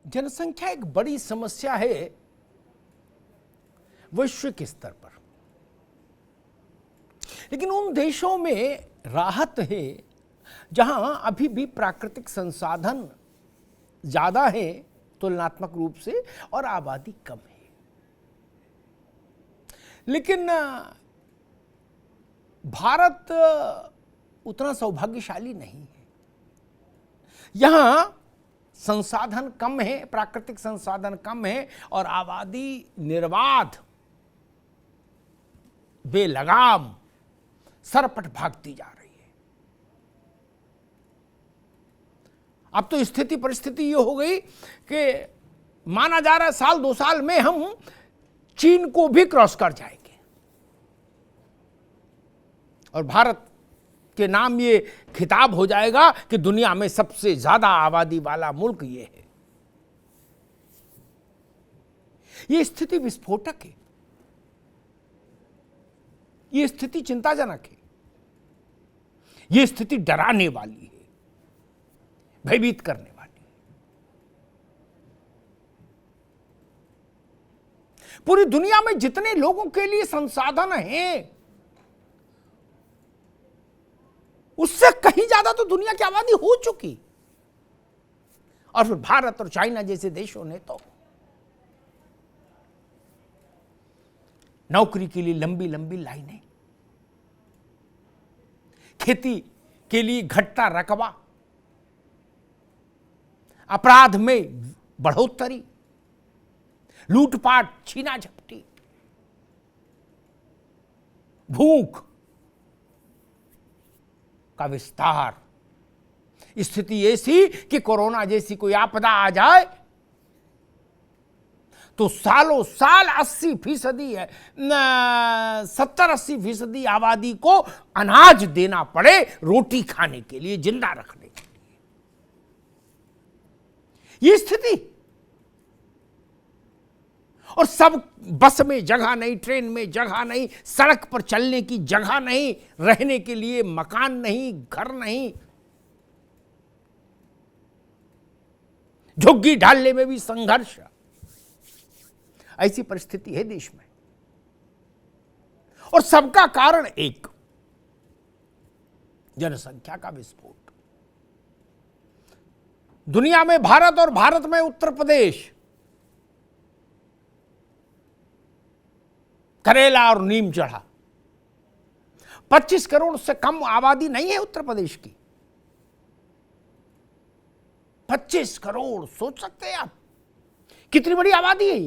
जनसंख्या एक बड़ी समस्या है वैश्विक स्तर पर, लेकिन उन देशों में राहत है जहां अभी भी प्राकृतिक संसाधन ज्यादा है तुलनात्मक रूप से और आबादी कम है। लेकिन भारत उतना सौभाग्यशाली नहीं है। यहां संसाधन कम है, प्राकृतिक संसाधन कम है और आबादी निर्बाध बेलगाम सरपट भागती जा रही है। अब तो स्थिति परिस्थिति ये हो गई कि माना जा रहा है साल 2 साल में हम चीन को भी क्रॉस कर जाएंगे और भारत के नाम ये खिताब हो जाएगा कि दुनिया में सबसे ज्यादा आबादी वाला मुल्क ये है। ये स्थिति विस्फोटक है, ये स्थिति चिंताजनक है, ये स्थिति डराने वाली है, भयभीत करने वाली है। पूरी दुनिया में जितने लोगों के लिए संसाधन हैं उससे कहीं ज्यादा तो दुनिया की आबादी हो चुकी, और फिर भारत और चाइना जैसे देशों ने तो नौकरी के लिए लंबी लंबी लाइनें, खेती के लिए घटता रकबा, अपराध में बढ़ोतरी, लूटपाट, छीना झपटी, भूख का विस्तार, स्थिति ऐसी कि कोरोना जैसी कोई आपदा आ जाए तो सालों साल 80% है 70-80% आबादी को अनाज देना पड़े रोटी खाने के लिए, जिंदा रखने के लिए। ये स्थिति, और सब बस में जगह नहीं, ट्रेन में जगह नहीं, सड़क पर चलने की जगह नहीं, रहने के लिए मकान नहीं, घर नहीं, झुग्गी डालने में भी संघर्ष। ऐसी परिस्थिति है देश में और सबका कारण एक, जनसंख्या का विस्फोट। दुनिया में भारत और भारत में उत्तर प्रदेश करेला और नीम चढ़ा। 25 करोड़ से कम आबादी नहीं है उत्तर प्रदेश की। 25 करोड़, सोच सकते हैं आप कितनी बड़ी आबादी है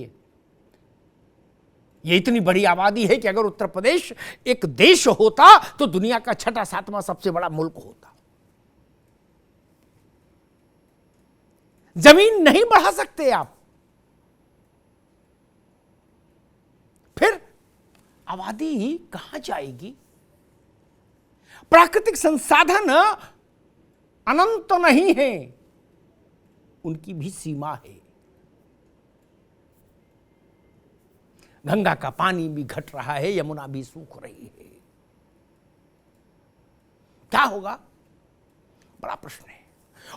ये इतनी बड़ी आबादी है कि अगर उत्तर प्रदेश एक देश होता तो दुनिया का 6वां-7वां सबसे बड़ा मुल्क होता। जमीन नहीं बढ़ा सकते आप, फिर आबादी कहां जाएगी? प्राकृतिक संसाधन अनंत नहीं है, उनकी भी सीमा है। गंगा का पानी भी घट रहा है, यमुना भी सूख रही है। क्या होगा? बड़ा प्रश्न है।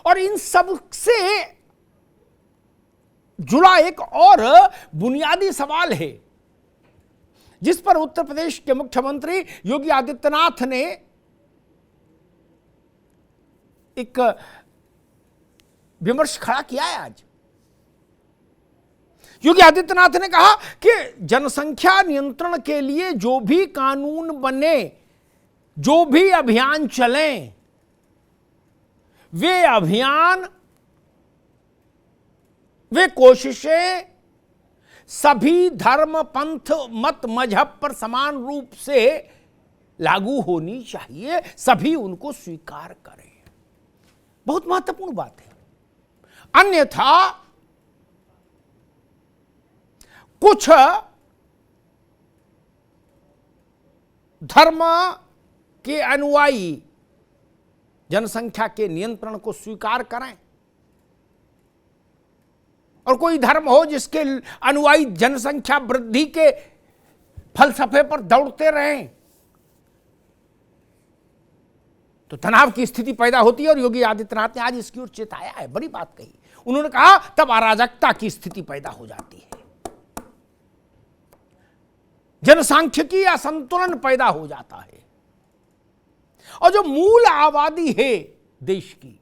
और इन सब से जुड़ा एक और बुनियादी सवाल है जिस पर उत्तर प्रदेश के मुख्यमंत्री योगी आदित्यनाथ ने एक विमर्श खड़ा किया है। आज योगी आदित्यनाथ ने कहा कि जनसंख्या नियंत्रण के लिए जो भी कानून बने, जो भी अभियान चलें, वे अभियान, वे कोशिशें सभी धर्म, पंथ, मत, मजहब पर समान रूप से लागू होनी चाहिए, सभी उनको स्वीकार करें। बहुत महत्वपूर्ण बात है। अन्यथा कुछ धर्म के अनुयायी जनसंख्या के नियंत्रण को स्वीकार करें और कोई धर्म हो जिसके अनुयायी जनसंख्या वृद्धि के फलसफे पर दौड़ते रहें, तो तनाव की स्थिति पैदा होती है। और योगी आदित्यनाथ ने आज इसकी ओर चेताया है, बड़ी बात कही। उन्होंने कहा तब अराजकता की स्थिति पैदा हो जाती है, जनसांख्यिकी असंतुलन पैदा हो जाता है, और जो मूल आबादी है देश की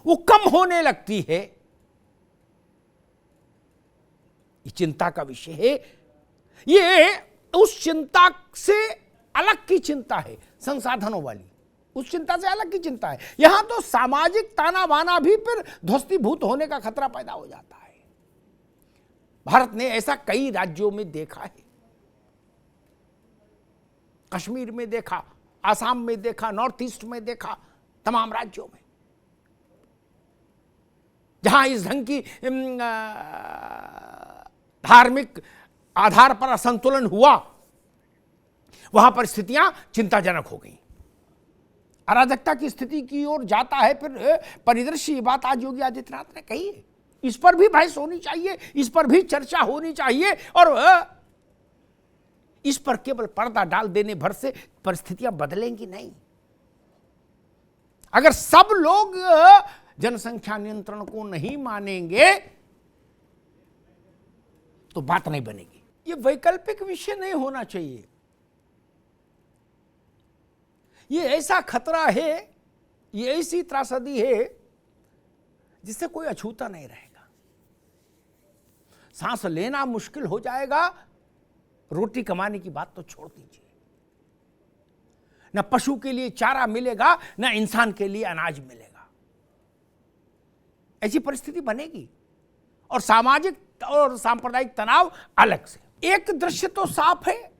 वो कम होने लगती है। ये चिंता का विषय है। ये उस चिंता से अलग की चिंता है, संसाधनों वाली, उस चिंता से अलग की चिंता है। यहां तो सामाजिक ताना बाना भी फिर ध्वस्तीभूत होने का खतरा पैदा हो जाता है। भारत ने ऐसा कई राज्यों में देखा है, कश्मीर में देखा, आसाम में देखा, नॉर्थ ईस्ट में देखा, तमाम राज्यों में जहां इस ढंग की धार्मिक आधार पर असंतुलन हुआ, वहां पर स्थितियां चिंताजनक हो गई, अराजकता की स्थिति की ओर जाता है। फिर परिदृश्य, ये बात आज योगी आदित्यनाथ ने कही है, इस पर भी बहस होनी चाहिए, इस पर भी चर्चा होनी चाहिए, और इस पर केवल पर्दा डाल देने भर से परिस्थितियां बदलेंगी नहीं। अगर सब लोग जनसंख्या नियंत्रण को नहीं मानेंगे तो बात नहीं बनेगी। ये वैकल्पिक विषय नहीं होना चाहिए। ये ऐसा खतरा है, ये ऐसी त्रासदी है जिससे कोई अछूता नहीं रहेगा। सांस लेना मुश्किल हो जाएगा, रोटी कमाने की बात तो छोड़ दीजिए। न पशु के लिए चारा मिलेगा, न इंसान के लिए अनाज मिलेगा। ऐसी परिस्थिति बनेगी, और सामाजिक और सांप्रदायिक तनाव अलग से। एक दृश्य तो साफ है,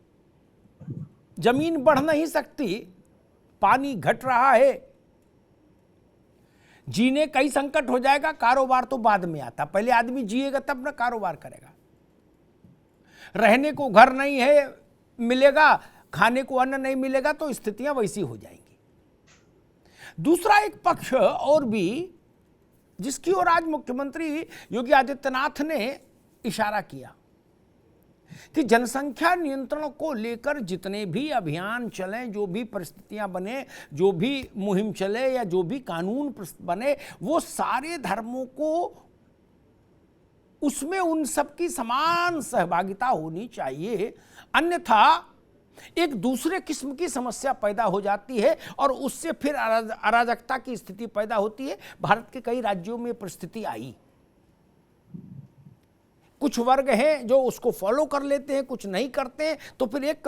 जमीन बढ़ नहीं सकती, पानी घट रहा है, जीने कई संकट हो जाएगा, कारोबार तो बाद में आता, पहले आदमी जिएगा तब ना कारोबार करेगा। रहने को घर नहीं है मिलेगा, खाने को अन्न नहीं मिलेगा, तो स्थितियां वैसी हो जाएंगी। दूसरा एक पक्ष और भी, जिसकी ओर आज मुख्यमंत्री योगी आदित्यनाथ ने इशारा किया कि जनसंख्या नियंत्रण को लेकर जितने भी अभियान चलें, जो भी परिस्थितियां बने, जो भी मुहिम चले या जो भी कानून बने, वो सारे धर्मों को उसमें उन सबकी समान सहभागिता होनी चाहिए, अन्यथा एक दूसरे किस्म की समस्या पैदा हो जाती है और उससे फिर अराजकता की स्थिति पैदा होती है। भारत के कई राज्यों में परिस्थिति आई, कुछ वर्ग हैं जो उसको फॉलो कर लेते हैं, कुछ नहीं करते हैं, तो फिर एक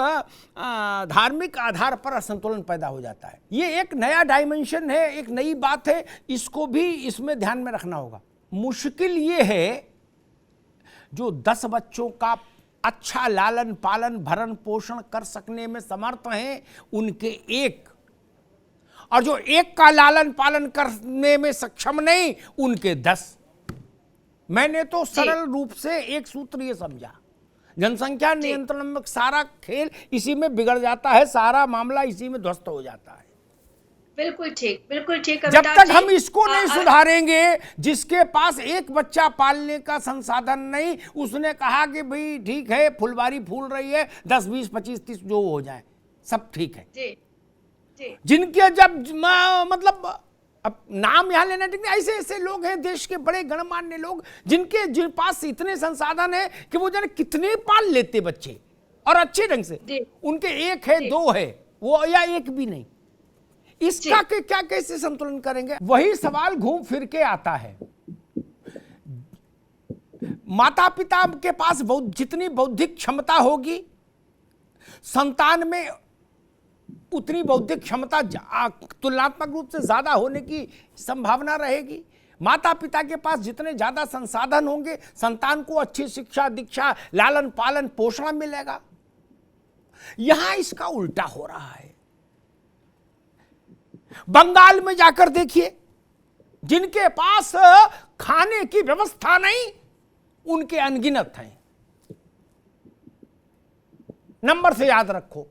धार्मिक आधार पर असंतुलन पैदा हो जाता है। ये एक नया डायमेंशन है, एक नई बात है, इसको भी इसमें ध्यान में रखना होगा। मुश्किल ये है, जो 10 बच्चों का अच्छा लालन पालन भरण पोषण कर सकने में समर्थ हैं, उनके एक, और जो एक का लालन पालन करने में सक्षम नहीं, उनके 10। मैंने तो सरल रूप से एक सूत्र ये समझा, जनसंख्या नियंत्रण में सारा खेल इसी में बिगड़ जाता है, सारा मामला इसी में ध्वस्त हो जाता है। बिल्कुल ठीक, बिल्कुल ठीक। जब तक हम इसको नहीं सुधारेंगे, जिसके पास एक बच्चा पालने का संसाधन नहीं, उसने कहा कि भाई ठीक है, फुलवारी फूल रही है, 10, 20, 25, 30 जो हो जाए सब ठीक है। जी, जी। जिनके जब मतलब अब नाम यहां लेना ठीक नहीं, ऐसे ऐसे लोग हैं देश के बड़े गणमान्य लोग, जिन पास इतने संसाधन है कि वो जाने कितने पाल लेते बच्चे, और अच्छे ढंग से। उनके एक है, 2 है, वो या एक भी नहीं। इसका के क्या कैसे संतुलन करेंगे? वही सवाल घूम फिर के आता है। माता पिता के पास जितनी बौद्धिक क्षमता होगी, संतान में उतनी बौद्धिक क्षमता तुलनात्मक रूप से ज्यादा होने की संभावना रहेगी। माता पिता के पास जितने ज्यादा संसाधन होंगे, संतान को अच्छी शिक्षा दीक्षा लालन पालन पोषण मिलेगा। यहां इसका उल्टा हो रहा है। बंगाल में जाकर देखिए, जिनके पास खाने की व्यवस्था नहीं, उनके अनगिनत हैं। नंबर से याद रखो।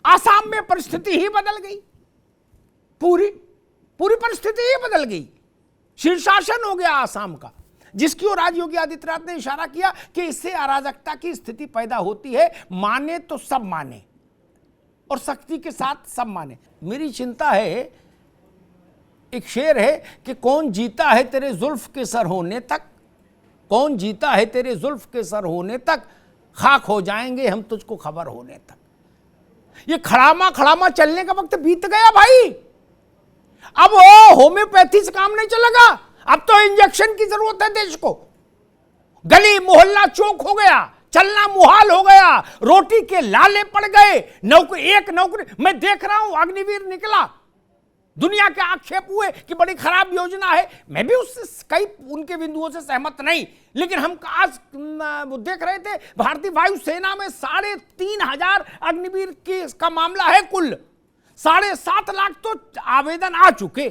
आसाम में परिस्थिति ही बदल गई, पूरी परिस्थिति ही बदल गई। शीर्षासन हो गया आसाम का, जिसकी ओर आज योगी आदित्यनाथ ने इशारा किया कि इससे अराजकता की स्थिति पैदा होती है। माने तो सब माने, और सख्ती के साथ सब माने। मेरी चिंता है एक शेर है कि कौन जीता है तेरे जुल्फ के सर होने तक, कौन जीता है तेरे जुल्फ के सर होने तक, खाक हो जाएंगे हम तुझको खबर होने तक। ये खड़ामा खड़ामा चलने का वक्त बीत गया भाई। अब वो होम्योपैथी से काम नहीं चलेगा, अब तो इंजेक्शन की जरूरत है देश को। गली मोहल्ला चौक हो गया, चलना मुहाल हो गया, रोटी के लाले पड़ गए, नौकरी एक नौकरी। मैं देख रहा हूं अग्निवीर निकला, दुनिया के आक्षेप हुए कि बड़ी खराब योजना है, मैं भी उससे कई उनके बिंदुओं से सहमत नहीं, लेकिन हम आज देख रहे थे भारतीय वायुसेना में 3,500 अग्निवीर की का मामला है, कुल 7.5 लाख तो आवेदन आ चुके।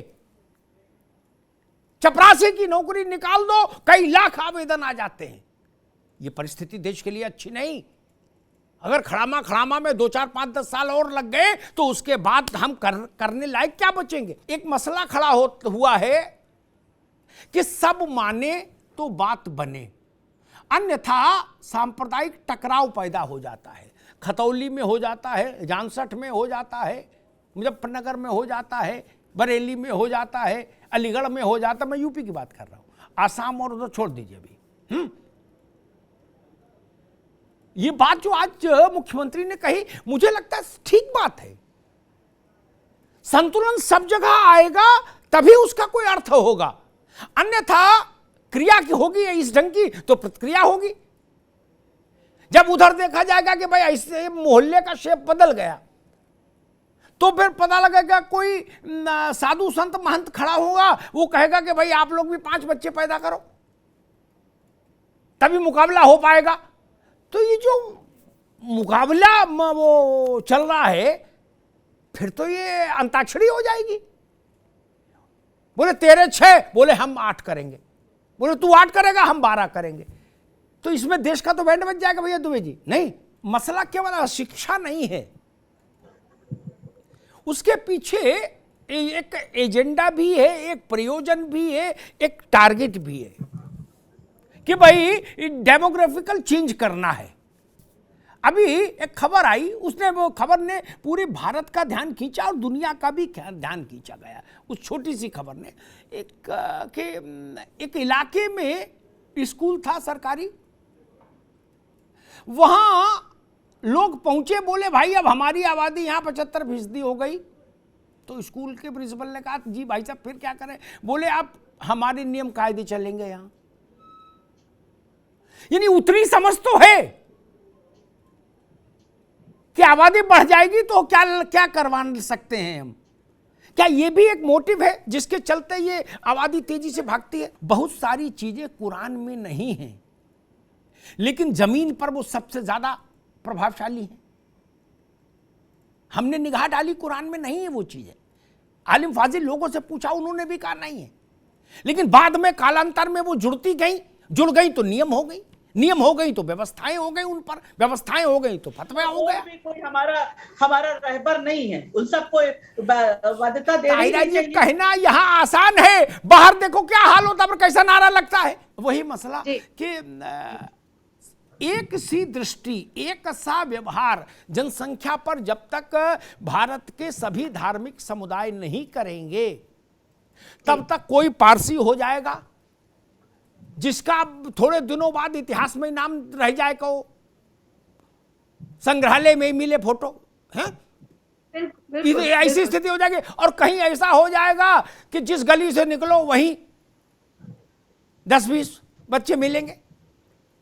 चपरासी की नौकरी निकाल दो, कई लाख आवेदन आ जाते हैं। यह परिस्थिति देश के लिए अच्छी नहीं। अगर खड़ामा खड़ामा में 2, 4, 5, 10 साल और लग गए तो उसके बाद हम करने लायक क्या बचेंगे। एक मसला खड़ा हुआ है कि सब माने तो बात बने, अन्यथा सांप्रदायिक टकराव पैदा हो जाता है। खतौली में हो जाता है, जानसठ में हो जाता है, मुजफ्फरनगर में हो जाता है, बरेली में हो जाता है, अलीगढ़ में हो जाता है। मैं यूपी की बात कर रहा हूं, आसाम और उधर छोड़ दीजिए अभी। ये बात जो आज मुख्यमंत्री ने कही, मुझे लगता है ठीक बात है। संतुलन सब जगह आएगा तभी उसका कोई अर्थ होगा, अन्यथा क्रिया की होगी इस ढंग की तो प्रतिक्रिया होगी। जब उधर देखा जाएगा कि भाई ऐसे मोहल्ले का शेप बदल गया, तो फिर पता लगेगा कोई साधु संत महंत खड़ा होगा, वो कहेगा कि भाई आप लोग भी 5 बच्चे पैदा करो, तभी मुकाबला हो पाएगा। तो ये जो मुकाबला वो चल रहा है, फिर तो ये अंताक्षरी हो जाएगी। बोले तेरे 6, बोले हम 8 करेंगे, बोले तू 8 करेगा हम 12 करेंगे। तो इसमें देश का तो बैंड बज जाएगा भैया दुबे जी। नहीं, मसला केवल शिक्षा नहीं है, उसके पीछे एक एजेंडा भी है, एक प्रयोजन भी है, एक टारगेट भी है कि भाई डेमोग्राफिकल चेंज करना है। अभी एक खबर आई, उसने वो खबर ने पूरे भारत का ध्यान खींचा और दुनिया का भी ध्यान खींचा गया। उस छोटी सी खबर ने एक इलाके में स्कूल था सरकारी, वहां लोग पहुंचे, बोले भाई अब हमारी आबादी यहां 75% हो गई। तो स्कूल के प्रिंसिपल ने कहा जी भाई साहब फिर क्या करें, बोले आप हमारे नियम कायदे चलेंगे यहां। यानी उतनी समझ तो है कि आबादी बढ़ जाएगी तो क्या क्या करवा सकते हैं हम। क्या ये भी एक मोटिव है जिसके चलते ये आबादी तेजी से भागती है। बहुत सारी चीजें कुरान में नहीं हैं, लेकिन जमीन पर वो सबसे ज्यादा प्रभावशाली है। हमने निगाह डाली, कुरान में नहीं है वो चीजें। आलिम फाजिल लोगों से पूछा, उन्होंने भी कहा नहीं है, लेकिन बाद में कालांतर में वो जुड़ गई तो नियम हो गई, नियम हो गई तो व्यवस्थाएं हो गई, उन पर व्यवस्थाएं हो गई तो फतवा हो गया। कोई हमारा रहबर नहीं है, उन सबको बाध्यता देनी चाहिए। कहना यहाँ आसान है, बाहर देखो क्या हाल होता है, कैसा नारा लगता है। वही मसला कि एक सी दृष्टि, एक सा व्यवहार जनसंख्या पर जब तक भारत के सभी धार्मिक समुदाय नहीं करेंगे, तब तक कोई पारसी हो जाएगा जिसका थोड़े दिनों बाद इतिहास में नाम रह जाएगा, संग्रहालय में मिले फोटो हैं। ऐसी स्थिति हो जाएगी। और कहीं ऐसा हो जाएगा कि जिस गली से निकलो वहीं 10-20 बच्चे मिलेंगे।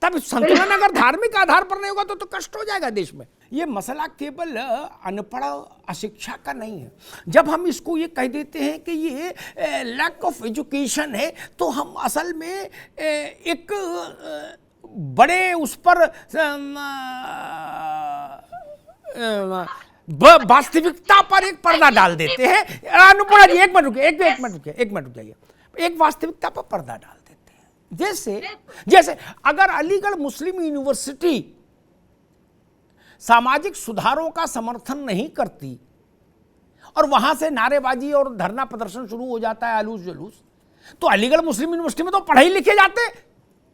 तब संतुलन अगर धार्मिक आधार पर नहीं होगा तो कष्ट हो जाएगा देश में। ये मसला केवल अनपढ़ अशिक्षा का नहीं है। जब हम इसको ये कह देते हैं कि ये लैक ऑफ एजुकेशन है, तो हम असल में एक बड़े उस पर वास्तविकता पर एक पर्दा डाल देते हैं। अनपढ़, एक मिनट रुकिए, एक वास्तविकता पर पर्दा डाल देते हैं। जैसे अगर अलीगढ़ मुस्लिम यूनिवर्सिटी सामाजिक सुधारों का समर्थन नहीं करती और वहां से नारेबाजी और धरना प्रदर्शन शुरू हो जाता है, आलूस जुलूस, तो अलीगढ़ मुस्लिम यूनिवर्सिटी में तो पढ़े लिखे जाते,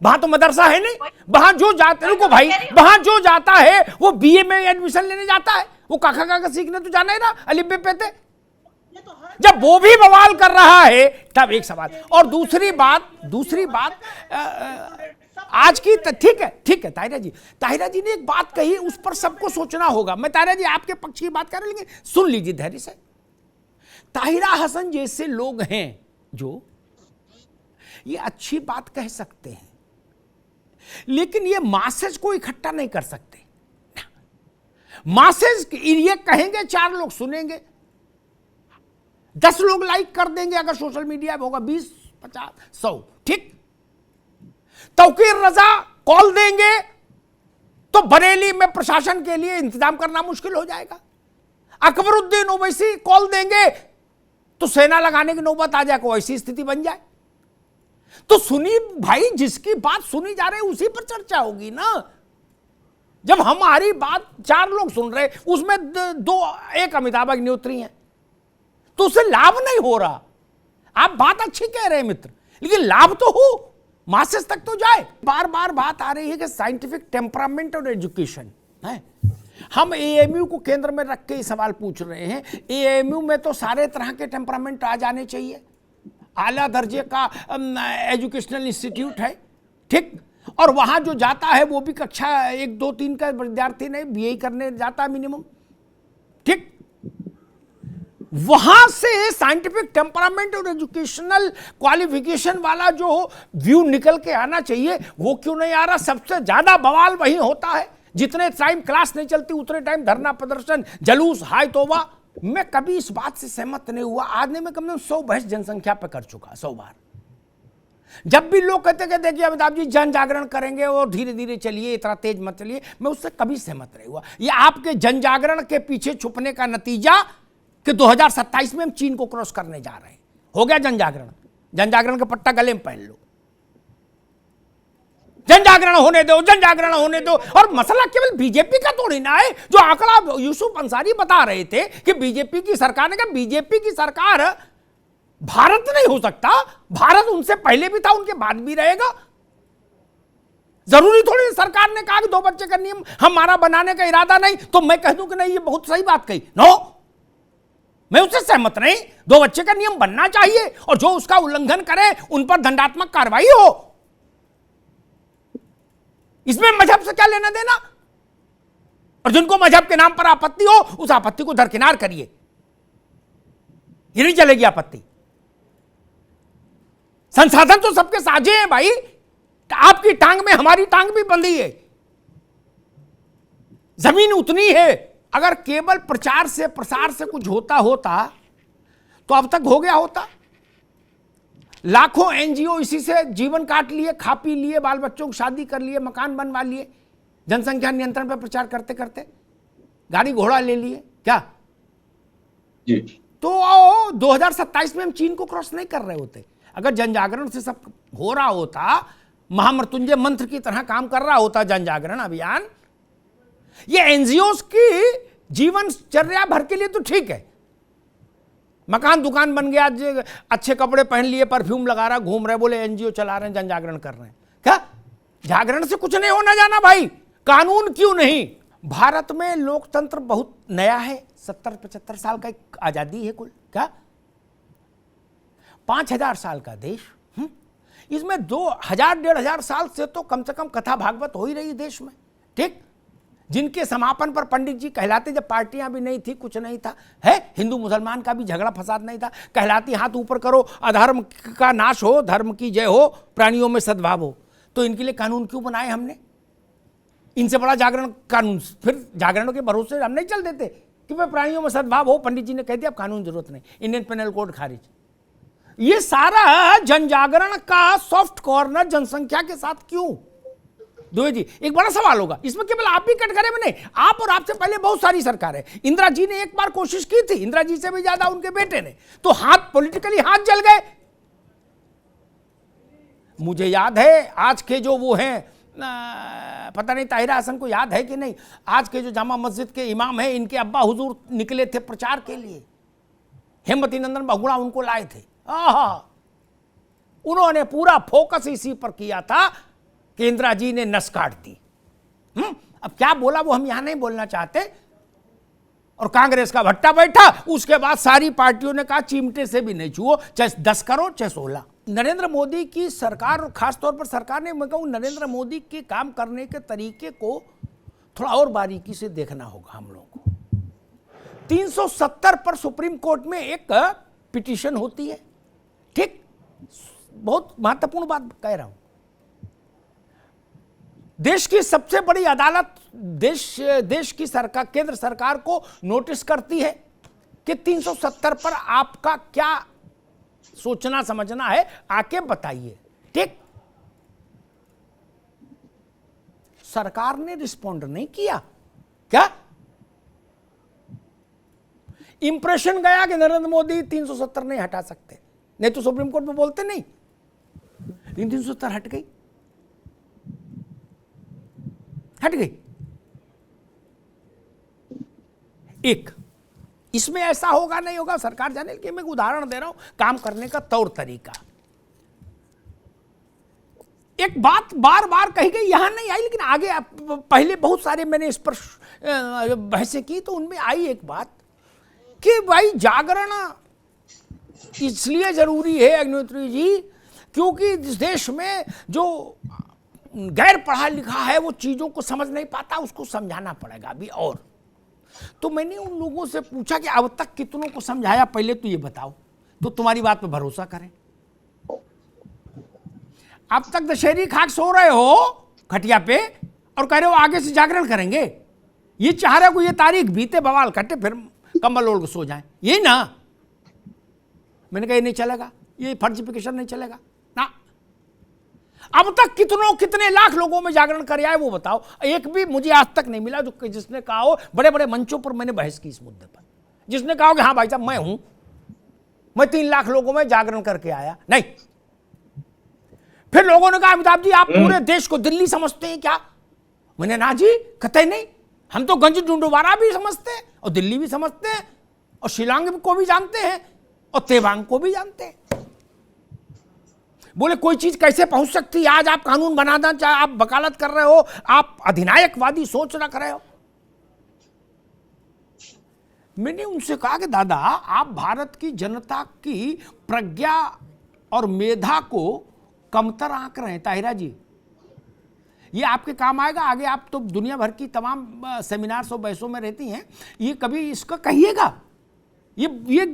वहां तो मदरसा है नहीं। वहां जो जाते, रुको भाई, वहां जो जाता है वो बीए में एडमिशन लेने जाता है, वो काका काका सीखने तो जाना है ना, अलिफ बे पे थे। ये तो हर जब वो भी बवाल कर रहा है तब एक सवाल। और दूसरी बात आज की ठीक है ताहिरा जी ने एक बात कही, उस पर सबको सोचना होगा। मैं ताहिरा जी आपके पक्ष की बात कर रहा हूं, लेकिन सुन लीजिए धैर्य से। ताहिरा हसन जैसे लोग हैं जो ये अच्छी बात कह सकते हैं, लेकिन ये मासेज को इकट्ठा नहीं कर सकते। मासेज ये कहेंगे 4 लोग सुनेंगे, 10 लोग लाइक कर देंगे, अगर सोशल मीडिया पे होगा 20, 50, 100, ठीक। तौकीर रजा कॉल देंगे तो बरेली में प्रशासन के लिए इंतजाम करना मुश्किल हो जाएगा। अकबरुद्दीन ओवैसी कॉल देंगे तो सेना लगाने की नौबत आ जाए, ऐसी स्थिति बन जाए। तो सुनी भाई, जिसकी बात सुनी जा रही है उसी पर चर्चा होगी ना। जब हमारी बात 4 लोग सुन रहे, उसमें एक अमिताभ अग्निहोत्री हैं, तो उससे लाभ नहीं हो रहा। आप बात अच्छी कह रहे हैं मित्र, लेकिन लाभ तो हो, मासेस तक तो जाए। बार बार बात आ रही है कि साइंटिफिक टेम्परामेंट और एजुकेशन है। हम एएमयू को केंद्र में रख के ये सवाल पूछ रहे हैं। एएमयू में तो सारे तरह के टेम्परामेंट आ जाने चाहिए, आला दर्जे का एजुकेशनल इंस्टीट्यूट है, ठीक। और वहां जो जाता है वो भी कक्षा 1, 2, 3 का विद्यार्थी नहीं, बीए करने जाता है मिनिमम, ठीक। वहां से साइंटिफिक टेम्परामेंट और एजुकेशनल क्वालिफिकेशन वाला जो व्यू निकल के आना चाहिए, वो क्यों नहीं आ रहा? सबसे ज्यादा बवाल वही होता है। जितने टाइम क्लास नहीं चलती उतने टाइम धरना प्रदर्शन, जुलूस, हाय तौबा। मैं कभी इस बात से सहमत नहीं हुआ। आज ने मैं कम से कम 100 बहस जनसंख्या पे कर चुका, 100 बार। जब भी लोग कहते कि देखिए अमिताभ जी जन जागरण करेंगे और धीरे धीरे चलिए, इतना तेज मत चलिए, मैं उससे कभी सहमत नहीं हुआ। ये आपके जन जागरण के पीछे छुपने का नतीजा कि 2027 में हम चीन को क्रॉस करने जा रहे हैं। हो गया जन जागरण का पट्टा गले में पहन लो, जन जागरण होने दो। और मसला केवल बीजेपी का थोड़ी ना है। जो आंकड़ा यूसुफ अंसारी बता रहे थे कि बीजेपी की सरकार ने कहा, बीजेपी की सरकार भारत नहीं हो सकता, भारत उनसे पहले भी था, उनके बाद भी रहेगा। जरूरी थोड़ी सरकार ने कहा कि 2 बच्चे का नियम हमारा बनाने का इरादा नहीं, तो मैं कह दूं कि नहीं ये बहुत सही बात कही। नो, मैं उससे सहमत नहीं। 2 बच्चे का नियम बनना चाहिए और जो उसका उल्लंघन करे उन पर दंडात्मक कार्रवाई हो। इसमें मजहब से क्या लेना देना? और जिनको मजहब के नाम पर आपत्ति हो, उस आपत्ति को दरकिनार करिए। ये नहीं चलेगी आपत्ति। संसाधन तो सबके साझे हैं भाई। आपकी टांग में हमारी टांग भी बंधी है, जमीन उतनी है। अगर केवल प्रचार से प्रसार से कुछ होता तो अब तक हो गया होता। लाखों एनजीओ इसी से जीवन काट लिए, खा पी लिए, बाल बच्चों की शादी कर लिए, मकान बनवा लिए, जनसंख्या नियंत्रण पर प्रचार करते करते गाड़ी घोड़ा ले लिए। क्या जी। तो 2027 में हम चीन को क्रॉस नहीं कर रहे होते। अगर जन जागरण से सब हो रहा होता, महामृत्युंजय मंत्र की तरह काम कर रहा होता जन जागरण अभियान, ये एनजीओ की जीवनचर्या भर के लिए तो ठीक है। मकान दुकान बन गया, अच्छे कपड़े पहन लिए, परफ्यूम लगा रहा, घूम रहे, बोले एनजीओ चला रहे हैं, जन जागरण कर रहे हैं। क्या जागरण से कुछ नहीं होना जाना भाई? कानून क्यों नहीं? भारत में लोकतंत्र बहुत नया है, 70-75 साल का आजादी है कुल। क्या 5000 साल का देश, इसमें 2000-1500 साल से तो कम से कम कथा भागवत हो ही रही देश में, ठीक। जिनके समापन पर पंडित जी कहलाते, जब पार्टियां भी नहीं थी, कुछ नहीं था, है हिंदू मुसलमान का भी झगड़ा फसाद नहीं था, कहलाती हाथ ऊपर करो, अधर्म का नाश हो, धर्म की जय हो, प्राणियों में सद्भाव हो। तो इनके लिए कानून क्यों बनाए हमने? इनसे बड़ा जागरण कानून, फिर जागरणों के भरोसे हम नहीं चल देते कि भाई प्राणियों में सद्भाव हो, पंडित जी ने कह दिया अब कानून जरूरत नहीं, इंडियन पेनल कोड खारिज। ये सारा जन जागरण का सॉफ्ट कॉर्नर जनसंख्या के साथ क्यों? दुबे जी, एक बड़ा सवाल होगा इसमें। केवल आप ही कटघरे में नहीं, आप और आपसे पहले बहुत सारी सरकारें, इंदिरा जी ने एक बार कोशिश की थी, इंदिरा जी से भी ज्यादा उनके बेटे ने, तो हाथ पॉलिटिकली हाथ जल गए। मुझे याद है आज के जो वो हैं, पता नहीं ताहिरा हसन को याद है कि नहीं, आज के जो जामा मस्जिद के इमाम हैं, इनके अब्बा हुजूर निकले थे प्रचार के लिए, हेमवती नंदन बहुगुणा उनको लाए थे। उन्होंने पूरा फोकस इसी पर किया था कि इंदिरा जी ने नस काट दी। अब क्या बोला वो हम यहां नहीं बोलना चाहते। और कांग्रेस का भट्टा बैठा। उसके बाद सारी पार्टियों ने कहा चिमटे से भी नहीं छुओ, चाहे 10 करो चाहे 16। नरेंद्र मोदी की सरकार और खासतौर पर सरकार ने, मैं कहूँ नरेंद्र मोदी के काम करने के तरीके को थोड़ा और बारीकी से देखना होगा हम लोगों को। 370 पर सुप्रीम कोर्ट में एक पिटीशन होती है, ठीक, बहुत महत्वपूर्ण बात कह रहा हूं। देश की सबसे बड़ी अदालत देश की सरकार, केंद्र सरकार को नोटिस करती है कि 370 पर आपका क्या सोचना समझना है, आके बताइए, ठीक। सरकार ने रिस्पॉन्ड नहीं किया। क्या इंप्रेशन गया कि नरेंद्र मोदी 370 नहीं हटा सकते, नहीं तो सुप्रीम कोर्ट में बोलते नहीं। 370 हट गई, हट गई। एक इसमें ऐसा होगा नहीं होगा सरकार जाने, कि मैं उदाहरण दे रहा हूं काम करने का तौर तरीका। एक बात बार बार कही गई, यहां नहीं आई लेकिन आगे पहले बहुत सारे मैंने इस पर बहसें की, तो उनमें आई एक बात कि भाई जागरण इसलिए जरूरी है अग्निहोत्री जी, क्योंकि इस देश में जो गैर पढ़ा लिखा है वो चीजों को समझ नहीं पाता, उसको समझाना पड़ेगा अभी। और तो मैंने उन लोगों से पूछा कि अब तक कितनों को समझाया, पहले तो ये बताओ, तो तुम्हारी बात पे भरोसा करें। अब तक दशहरी खाक सो रहे हो खटिया पे और कह रहे हो आगे से जागरण करेंगे। ये चाह रहे हो ये तारीख बीते, बवाल कटे, फिर कंबल ओढ़ के सो जाएं, यही ना। मैंने कहा ये नहीं चलेगा, ये फर्जिफिकेशन नहीं चलेगा ना। अब तक कितने लाख लोगों में जागरण कर आए वो बताओ। एक भी मुझे आज तक नहीं मिला जो जिसने कहा हो, बड़े बड़े मंचों पर मैंने बहस की इस मुद्दे पर, जिसने कहा हो कि हाँ भाई साहब मैं हूं, मैं 3 लाख लोगों में जागरण करके आया। नहीं। फिर लोगों ने कहा अमिताभ जी आप पूरे देश को दिल्ली समझते हैं क्या? मैंने ना जी, कतई नहीं, हम तो गंज डुंडुवारा भी समझते हैं और दिल्ली भी समझते हैं और शिलांग को भी जानते हैं और तेवांग को भी जानते हैं। बोले कोई चीज कैसे पहुंच सकती है, आज आप कानून बनाना चाहे, आप वकालत कर रहे हो, आप अधिनायकवादी सोच रख रहे हो। मैंने उनसे कहा कि दादा आप भारत की जनता की प्रज्ञा और मेधा को कमतर आंक रहे हैं ताहिरा जी। ये आपके काम आएगा आगे, आप तो दुनिया भर की तमाम सेमिनार्स और बहसों में रहती हैं, ये कभी इसका कहिएगा। ये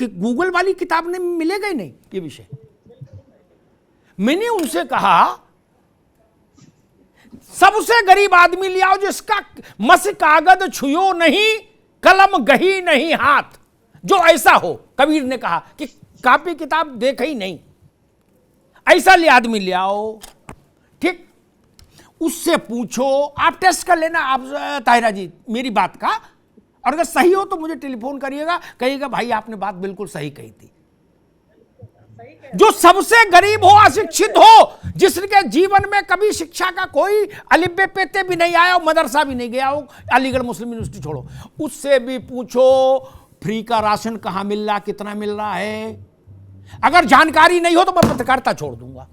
गूगल वाली किताब में मिलेगा ही नहीं ये विषय। मैंने उनसे कहा सबसे गरीब आदमी ले आओ जिसका मस कागज छुयो नहीं, कलम गही नहीं हाथ, जो ऐसा हो। कबीर ने कहा कि कॉपी किताब देखे ही नहीं, ऐसा ले आदमी ले आओ, ठीक। उससे पूछो, आप टेस्ट कर लेना आप ताहिरा जी मेरी बात का, और अगर सही हो तो मुझे टेलीफोन करिएगा, कहिएगा भाई आपने बात बिल्कुल सही कही थी। जो सबसे गरीब हो, अशिक्षित हो, जिसके जीवन में कभी शिक्षा का कोई अलिब्बे पेते भी नहीं आया हो, मदरसा भी नहीं गया हो, अलीगढ़ मुस्लिम यूनिवर्सिटी छोड़ो, उससे भी पूछो फ्री का राशन कहां मिल रहा, कितना मिल रहा है। अगर जानकारी नहीं हो तो मैं पत्रकारिता छोड़ दूंगा,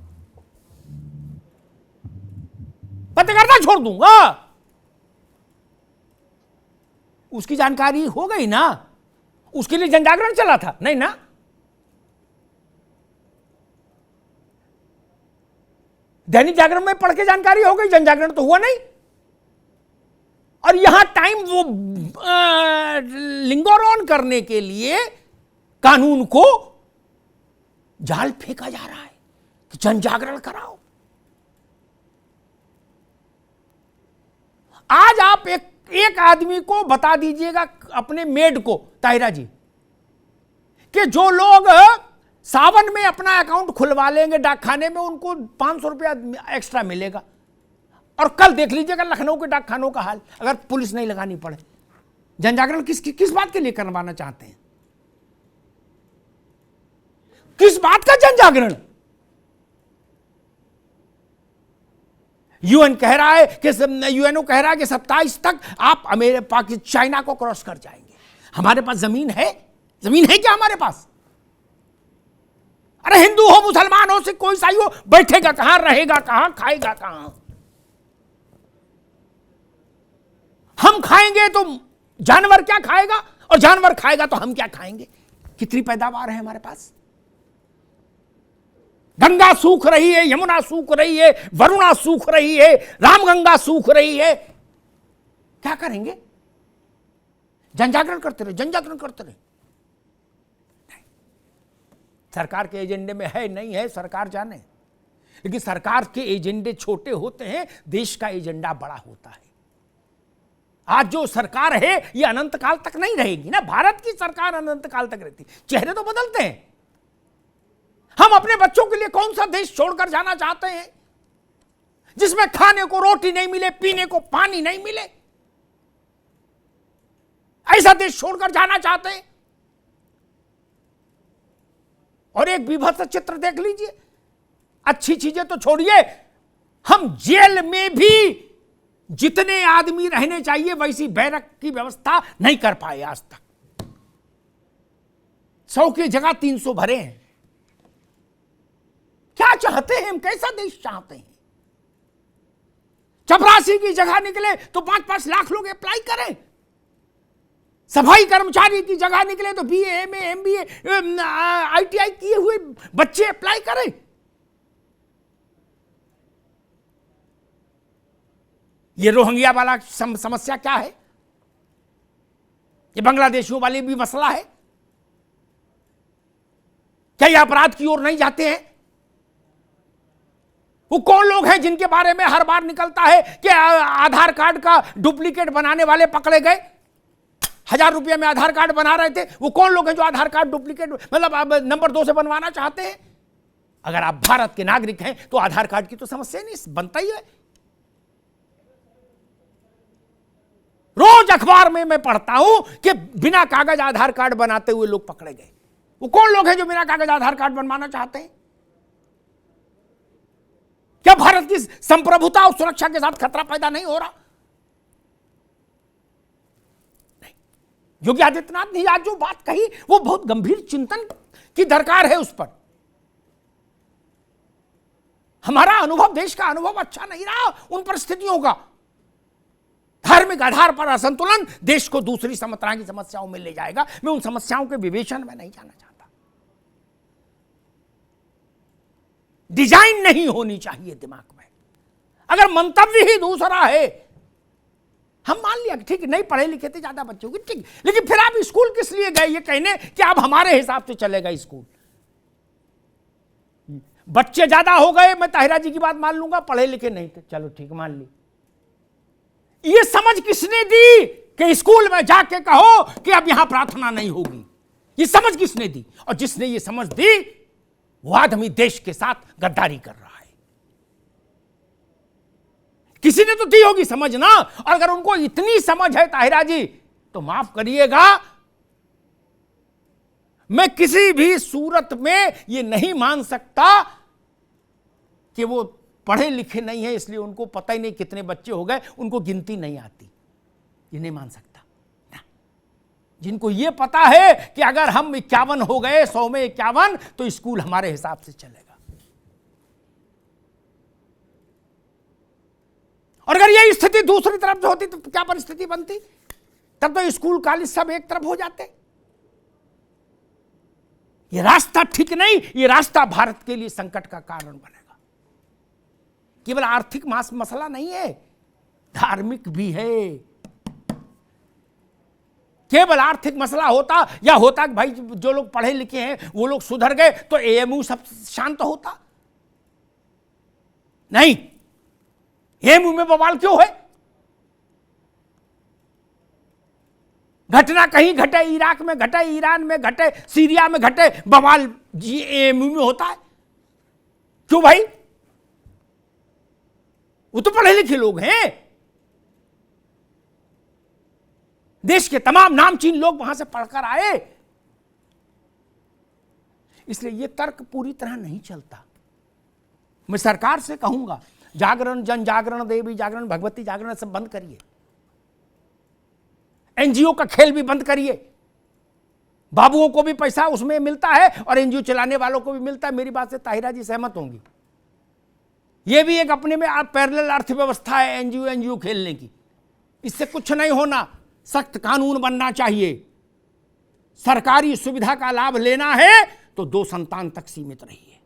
पत्रकारिता छोड़ दूंगा। उसकी जानकारी हो गई ना, उसके लिए जनजागरण चला था नहीं ना। दैनिक जागरण में पढ़ के जानकारी हो गई, जनजागरण तो हुआ नहीं। और यहां टाइम वो लिंगर ऑन करने के लिए कानून को जाल फेंका जा रहा है कि जनजागरण कराओ। आज आप एक आदमी को बता दीजिएगा, अपने मेड को ताहिरा जी, कि जो लोग सावन में अपना अकाउंट खुलवा लेंगे डाकखाने में, उनको 500 रुपया एक्स्ट्रा मिलेगा। और कल देख लीजिएगा लखनऊ के डाकखानों का हाल, अगर पुलिस नहीं लगानी पड़े। जनजागरण किस बात के लिए करवाना चाहते हैं? किस बात का जनजागरण? यूएन कह रहा है कि यूएनओ कह रहा है कि 27 तक आप पाकिस्तान चाइना को क्रॉस कर जाएंगे। हमारे पास जमीन है? जमीन है क्या हमारे पास? अरे हिंदू हो, मुसलमान हो, सिख कोई ईसाई हो, बैठेगा कहां, रहेगा कहां, खाएगा कहां? हम खाएंगे तो जानवर क्या खाएगा, और जानवर खाएगा तो हम क्या खाएंगे? कितनी पैदावार है हमारे पास। गंगा सूख रही है, यमुना सूख रही है, वरुणा सूख रही है, रामगंगा सूख रही है। क्या करेंगे? जनजागरण करते रहे, जनजागरण करते रहे। सरकार के एजेंडे में है नहीं है, सरकार जाने। लेकिन सरकार के एजेंडे छोटे होते हैं, देश का एजेंडा बड़ा होता है। आज जो सरकार है ये अनंत काल तक नहीं रहेगी ना। भारत की सरकार अनंत काल तक रहती, चेहरे तो बदलते हैं। हम अपने बच्चों के लिए कौन सा देश छोड़कर जाना चाहते हैं जिसमें खाने को रोटी नहीं मिले, पीने को पानी नहीं मिले? ऐसा देश छोड़कर जाना चाहते हैं? और एक विभत्स चित्र देख लीजिए। अच्छी चीजें तो छोड़िए, हम जेल में भी जितने आदमी रहने चाहिए वैसी बैरक की व्यवस्था नहीं कर पाए आज तक। 100 की जगह 300 भरे हैं। क्या चाहते हैं हम? कैसा देश चाहते हैं? चपरासी की जगह निकले तो 5-5 लाख लोग अप्लाई करें। सफाई कर्मचारी की जगह निकले तो BA, MA, MBA, ITI किए हुए बच्चे अप्लाई करें। ये रोहिंग्या वाला समस्या क्या है? ये बांग्लादेशियों वाली भी मसला है। क्या ये अपराध की ओर नहीं जाते हैं? वो कौन लोग हैं जिनके बारे में हर बार निकलता है कि आधार कार्ड का डुप्लीकेट बनाने वाले पकड़े गए? 1000 रुपये में आधार कार्ड बना रहे थे। वो कौन लोग हैं जो आधार कार्ड डुप्लीकेट, मतलब अब नंबर 2 से बनवाना चाहते हैं? अगर आप भारत के नागरिक हैं तो आधार कार्ड की तो समस्या नहीं बनता ही है। रोज अखबार में मैं पढ़ता हूं कि बिना कागज आधार कार्ड बनाते हुए लोग पकड़े गए। वो कौन लोग हैं जो बिना कागज आधार कार्ड बनवाना चाहते हैं? क्या भारत की संप्रभुता और सुरक्षा के साथ खतरा पैदा नहीं हो रहा? नहीं। योगी आदित्यनाथ ने आज जो बात कही वो बहुत गंभीर चिंतन की दरकार है उस पर। हमारा अनुभव, देश का अनुभव अच्छा नहीं रहा उन परिस्थितियों का। धार्मिक आधार पर असंतुलन देश को दूसरी तरह की समस्याओं में ले जाएगा। मैं उन समस्याओं के विवेचन में नहीं जाना चाहता। डिजाइन नहीं होनी चाहिए दिमाग में। अगर मंतव्य ही दूसरा है, हम मान लिया कि ठीक नहीं पढ़े लिखे थे ज्यादा बच्चों की, ठीक, लेकिन फिर आप स्कूल किस लिए गए? ये कहने कि आप हमारे हिसाब से चलेगा स्कूल। बच्चे ज्यादा हो गए, मैं ताहिरा जी की बात मान लूंगा, पढ़े लिखे नहीं थे, चलो ठीक मान ली। ये समझ किसने दी कि स्कूल में जाके कहो कि अब यहां प्रार्थना नहीं होगी? ये समझ किसने दी? और जिसने ये समझ दी वो आदमी देश के साथ गद्दारी कर रहा है। किसी ने तो दी होगी समझ ना। और अगर उनको इतनी समझ है ताहिरा जी तो माफ करिएगा, मैं किसी भी सूरत में ये नहीं मान सकता कि वो पढ़े लिखे नहीं है इसलिए उनको पता ही नहीं कितने बच्चे हो गए, उनको गिनती नहीं आती। ये नहीं मान सकता ना। जिनको ये पता है कि अगर हम 51 हो गए, 100 में 51, तो स्कूल हमारे हिसाब से चलेगा। और अगर ये स्थिति दूसरी तरफ से होती तो क्या परिस्थिति बनती? तब तो स्कूल कॉलेज सब एक तरफ हो जाते। ये रास्ता ठीक नहीं। ये रास्ता भारत के लिए संकट का कारण बनेगा। केवल आर्थिक मसला नहीं है, धार्मिक भी है। केवल आर्थिक मसला होता या होता कि भाई जो लोग पढ़े लिखे हैं वो लोग सुधर गए तो AMU सब शांत होता। नहीं, AMU में बवाल क्यों है? घटना कहीं घटे, इराक में घटे, ईरान में घटे, सीरिया में घटे, बवाल AMU में होता है। क्यों भाई? वो तो पढ़े लिखे लोग हैं। देश के तमाम नामचीन लोग वहां से पढ़कर आए। इसलिए यह तर्क पूरी तरह नहीं चलता। मैं सरकार से कहूंगा, जागरण, जन जागरण, देवी जागरण, भगवती जागरण सब बंद करिए। NGO का खेल भी बंद करिए। बाबुओं को भी पैसा उसमें मिलता है और NGO चलाने वालों को भी मिलता है। मेरी बात से ताहिरा जी सहमत होंगी। यह भी एक अपने में पैरेलल अर्थव्यवस्था है NGO खेलने की। इससे कुछ नहीं होना। सख्त कानून बनना चाहिए। सरकारी सुविधा का लाभ लेना है तो 2 संतान तक सीमित रहिए।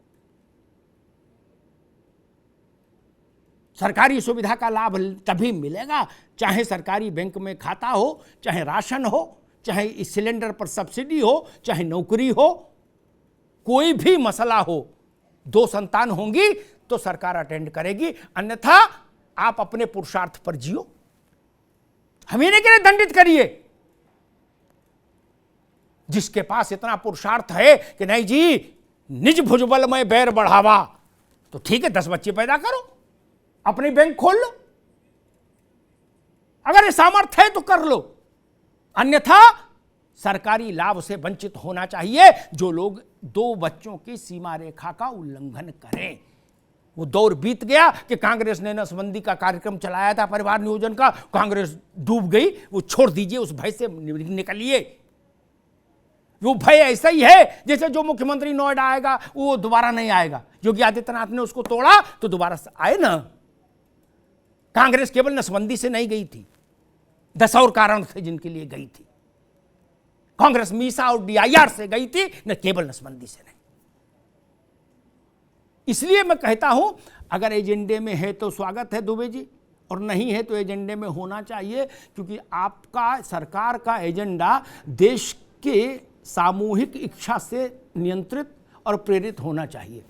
सरकारी सुविधा का लाभ तभी मिलेगा चाहे सरकारी बैंक में खाता हो, चाहे राशन हो, चाहे इस सिलेंडर पर सब्सिडी हो, चाहे नौकरी हो, कोई भी मसला हो, 2 संतान होंगी तो सरकार अटेंड करेगी, अन्यथा आप अपने पुरुषार्थ पर जियो, हमें नहीं के लिए दंडित करिए। जिसके पास इतना पुरुषार्थ है कि नहीं जी निज भुजबल में बैर बढ़ावा, तो ठीक है 10 बच्चे पैदा करो, अपनी बैंक खोल लो, अगर ये सामर्थ्य है तो कर लो, अन्यथा सरकारी लाभ से वंचित होना चाहिए जो लोग 2 बच्चों की सीमा रेखा का उल्लंघन करें। वो दौर बीत गया कि कांग्रेस ने नसबंदी का कार्यक्रम चलाया था, परिवार नियोजन का, कांग्रेस डूब गई, वो छोड़ दीजिए, उस भय से निकलिए। वो भय ऐसा ही है जैसे जो मुख्यमंत्री नोएडा आएगा वो दोबारा नहीं आएगा, योगी आदित्यनाथ ने उसको तोड़ा तो दोबारा आए ना। कांग्रेस केवल नसबंदी से नहीं गई थी, 10 और कारण थे जिनके लिए गई थी। कांग्रेस मीसा और DIR से गई थी, न केवल नसबंदी से नहीं। इसलिए मैं कहता हूं अगर एजेंडे में है तो स्वागत है दुबे जी, और नहीं है तो एजेंडे में होना चाहिए, क्योंकि आपका सरकार का एजेंडा देश के सामूहिक इच्छा से नियंत्रित और प्रेरित होना चाहिए।